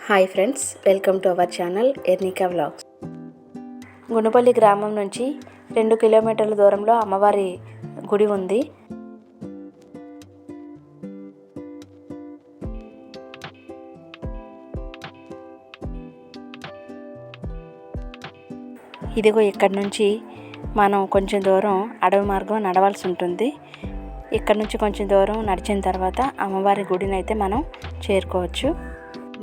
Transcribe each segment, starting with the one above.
Hi friends, welcome to our channel Ernika vlogs. Gunapalli గ్రామం నుంచి 2 కిలోమీటర్ల దూరంలో అమ్మవారి గుడి ఉంది. ఇదిగో ఇక్కడి నుంచి మనం కొంచెం దూరం అడవి మార్గం నడవాల్సి ఉంటుంది. ఇక్కడ నుంచి కొంచెం దూరం నడిచిన తర్వాత అమ్మవారి గుడిని అయితే మనం చేరుకోవచ్చు.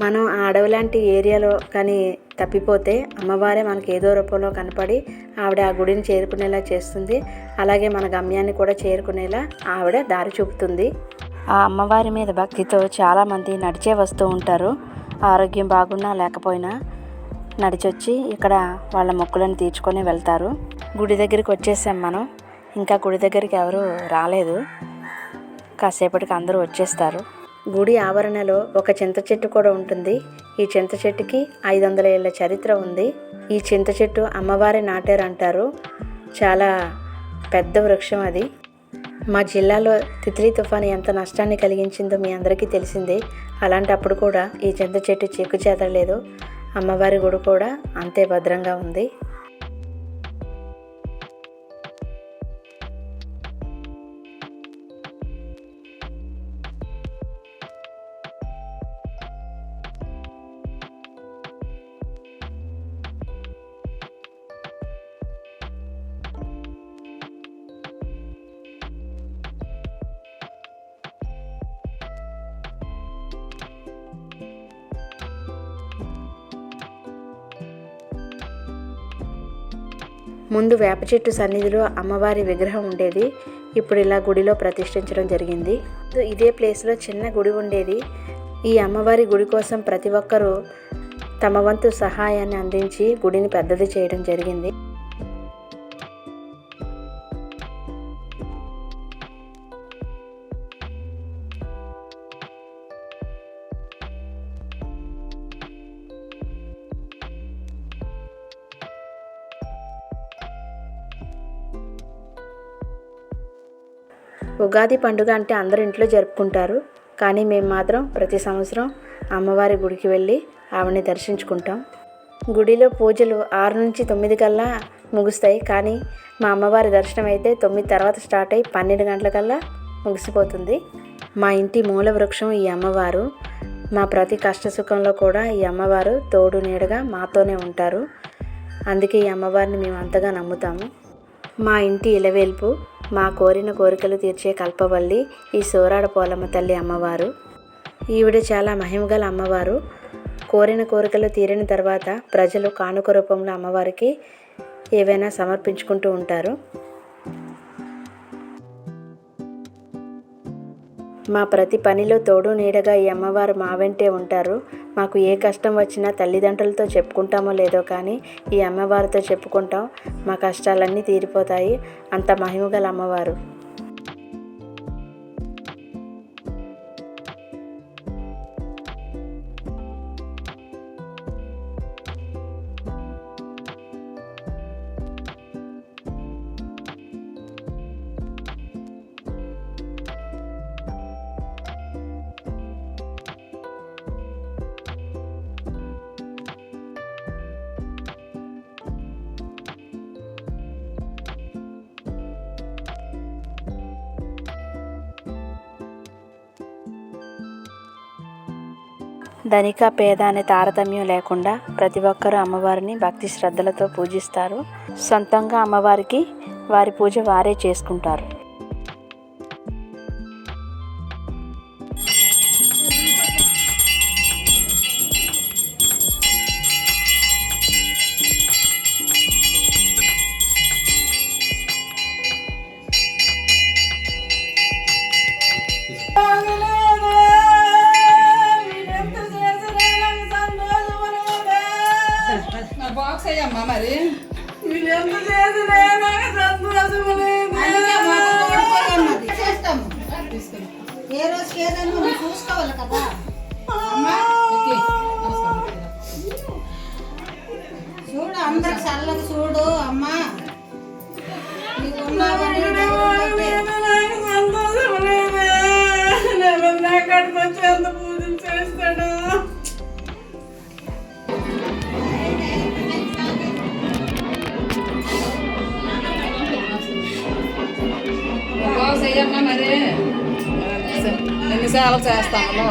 మనం ఆ అడవి లాంటి ఏరియాలో కానీ తప్పిపోతే అమ్మవారే మనకి ఏదో రూపంలో కనపడి ఆవిడ ఆ గుడిని చేరుకునేలా చేస్తుంది. అలాగే మన గమ్యాన్ని కూడా చేరుకునేలా ఆవిడ దారి చూపుతుంది. ఆ అమ్మవారి మీద భక్తితో చాలామంది నడిచే వస్తూ ఉంటారు. ఆరోగ్యం బాగున్నా లేకపోయినా నడిచొచ్చి ఇక్కడ వాళ్ళ మొక్కులను తీర్చుకొని వెళ్తారు. గుడి దగ్గరికి వచ్చేసాం మనం. ఇంకా గుడి దగ్గరికి ఎవరు రాలేదు. కాసేపటికి అందరూ వచ్చేస్తారు. గుడి ఆవరణలో ఒక చింత చెట్టు కూడా ఉంటుంది. ఈ చింత చెట్టుకి 500 ఏళ్ల చరిత్ర ఉంది. ఈ చింత చెట్టు అమ్మవారి నాటారంటారు. చాలా పెద్ద వృక్షం అది. మా జిల్లాలో తిత్లీ తుఫాను ఎంత నష్టాన్ని కలిగించిందో మీ అందరికీ తెలిసిందే. అలాంటప్పుడు కూడా ఈ చింత చెట్టు చెక్కు చెదరలేదు. అమ్మవారి గుడి కూడా అంతే భద్రంగా ఉంది. ముందు వేప చెట్టు సన్నిధిలో అమ్మవారి విగ్రహం ఉండేది. ఇప్పుడు ఇలా గుడిలో ప్రతిష్ఠించడం జరిగింది. ఇదే ప్లేస్లో చిన్న గుడి ఉండేది. ఈ అమ్మవారి గుడి కోసం ప్రతి ఒక్కరూ తమ వంతు సహాయాన్ని అందించి గుడిని పెద్దది చేయడం జరిగింది. ఉగాది పండుగ అంటే అందరూ ఇంట్లో జరుపుకుంటారు. కానీ మేము మాత్రం ప్రతి సంవత్సరం అమ్మవారి గుడికి వెళ్ళి ఆవిడని దర్శించుకుంటాం. గుడిలో పూజలు 6 నుంచి 9 కల్లా ముగుస్తాయి. కానీ మా అమ్మవారి దర్శనం అయితే 9 తర్వాత స్టార్ట్ అయ్యి 12 గంటలకల్లా ముగిసిపోతుంది. మా ఇంటి మూల వృక్షం ఈ అమ్మవారు. మా ప్రతి కష్ట సుఖంలో కూడా ఈ అమ్మవారు తోడు నీడగా మాతోనే ఉంటారు. అందుకే ఈ అమ్మవారిని మేము అంతగా నమ్ముతాము. మా ఇంటి ఇలవేల్పు, మా కోరిన కోరికలు తీర్చే కల్పవల్లి ఈ సోరాడ పోలమ్మ తల్లి అమ్మవారు. ఈవిడ చాలా మహిమగల అమ్మవారు. కోరిన కోరికలు తీరిన తర్వాత ప్రజలు కానుక రూపంలో అమ్మవారికి ఏవైనా సమర్పించుకుంటూ ఉంటారు. మా ప్రతి పనిలో తోడు నీడగా ఈ అమ్మవారు మా వెంటే ఉంటారు. మాకు ఏ కష్టం వచ్చినా తల్లిదండ్రులతో చెప్పుకుంటామో లేదో కానీ ఈ అమ్మవారితో చెప్పుకుంటాం. మా కష్టాలన్నీ తీరిపోతాయి. అంత మహిమగల అమ్మవారు. ధనిక పేద అనే తారతమ్యం లేకుండా ప్రతి ఒక్కరూ అమ్మవారిని భక్తి శ్రద్ధలతో పూజిస్తారు. సొంతంగా అమ్మవారికి వారి పూజ వారే చేసుకుంటారు. బాక్స్ అయ్యమ్మా మరి ఏ రోజు ఏదైనా చూసుకోవాలి కదా. చూడు అందరికి చల్లగా చూడు అమ్మా. అమ్మ మరి ఎన్నిసార్లు చేస్తాము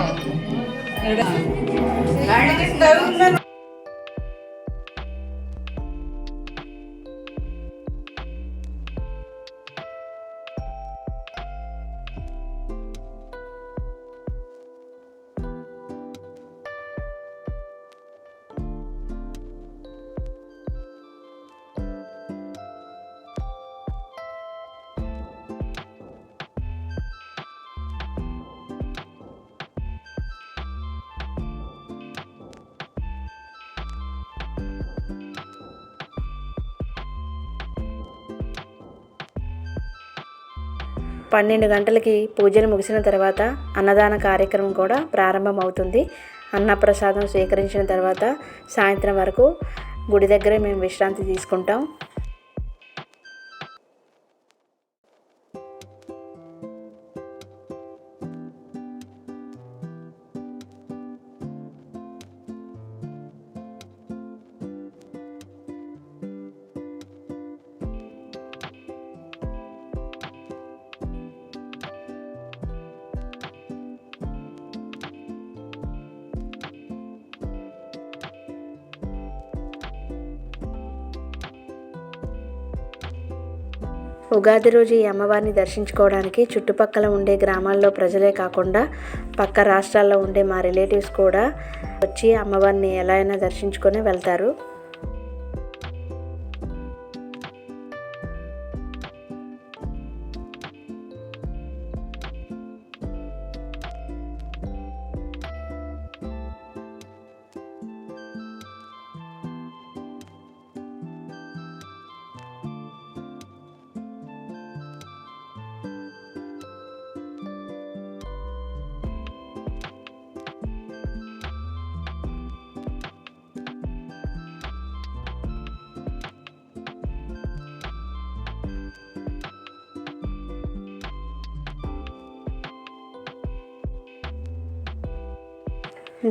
పన్నెండు గంటలకి పూజలు ముగిసిన తర్వాత అన్నదాన కార్యక్రమం కూడా ప్రారంభమవుతుంది. అన్నప్రసాదం స్వీకరించిన తర్వాత సాయంత్రం వరకు గుడి దగ్గరే మేము విశ్రాంతి తీసుకుంటాం. ఉగాది రోజు ఈ అమ్మవారిని దర్శించుకోవడానికి చుట్టుపక్కల ఉండే గ్రామాల్లో ప్రజలే కాకుండా పక్క రాష్ట్రాల్లో ఉండే మా రిలేటివ్స్ కూడా వచ్చి అమ్మవారిని ఎలా అయినా దర్శించుకొని వెళ్తారు.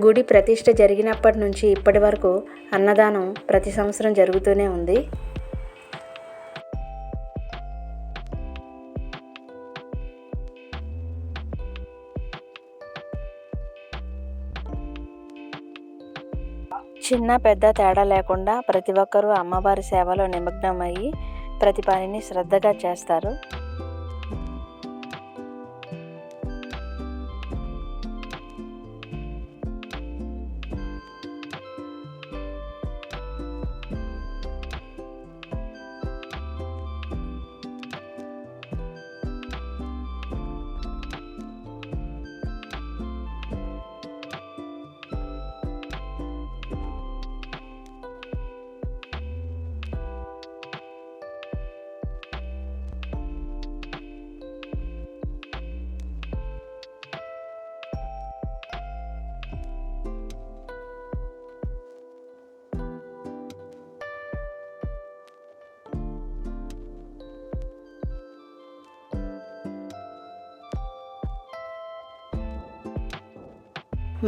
గుడి ప్రతిష్ఠ జరిగినప్పటి నుంచి ఇప్పటి వరకు అన్నదానం ప్రతి సంవత్సరం జరుగుతూనే ఉంది. చిన్న పెద్ద తేడా లేకుండా ప్రతి ఒక్కరూ అమ్మవారి సేవలో నిమగ్నమయ్యి ప్రతి పనిని శ్రద్ధగా చేస్తారు.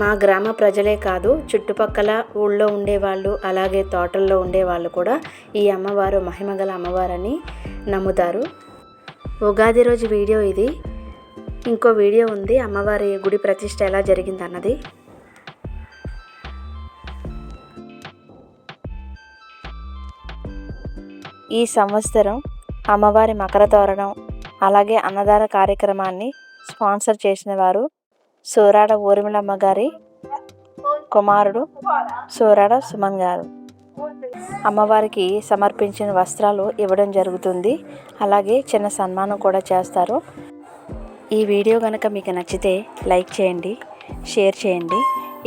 మా గ్రామ ప్రజలే కాదు, చుట్టుపక్కల ఊళ్ళో ఉండేవాళ్ళు అలాగే తోటల్లో ఉండేవాళ్ళు కూడా ఈ అమ్మవారు మహిమగల అమ్మవారని నమ్ముతారు. ఉగాది రోజు వీడియో ఇది. ఇంకో వీడియో ఉంది అమ్మవారి గుడి ప్రతిష్ఠ ఎలా జరిగింది అన్నది. ఈ సంవత్సరం అమ్మవారి మకర తోరణం అలాగే అన్నదాన కార్యక్రమాన్ని స్పాన్సర్ చేసిన వారు సూరాడ ఊర్మిళమ్మ గారి కుమారుడు సూరాడ సుమన్ గారు. అమ్మవారికి సమర్పించిన వస్త్రాలు ఇవ్వడం జరుగుతుంది. అలాగే చిన్న సన్మానం కూడా చేస్తారు. ఈ వీడియో కనుక మీకు నచ్చితే లైక్ చేయండి, షేర్ చేయండి.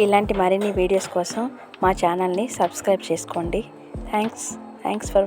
ఇలాంటి మరిన్ని వీడియోస్ కోసం మా ఛానల్ని సబ్స్క్రైబ్ చేసుకోండి. Thanks for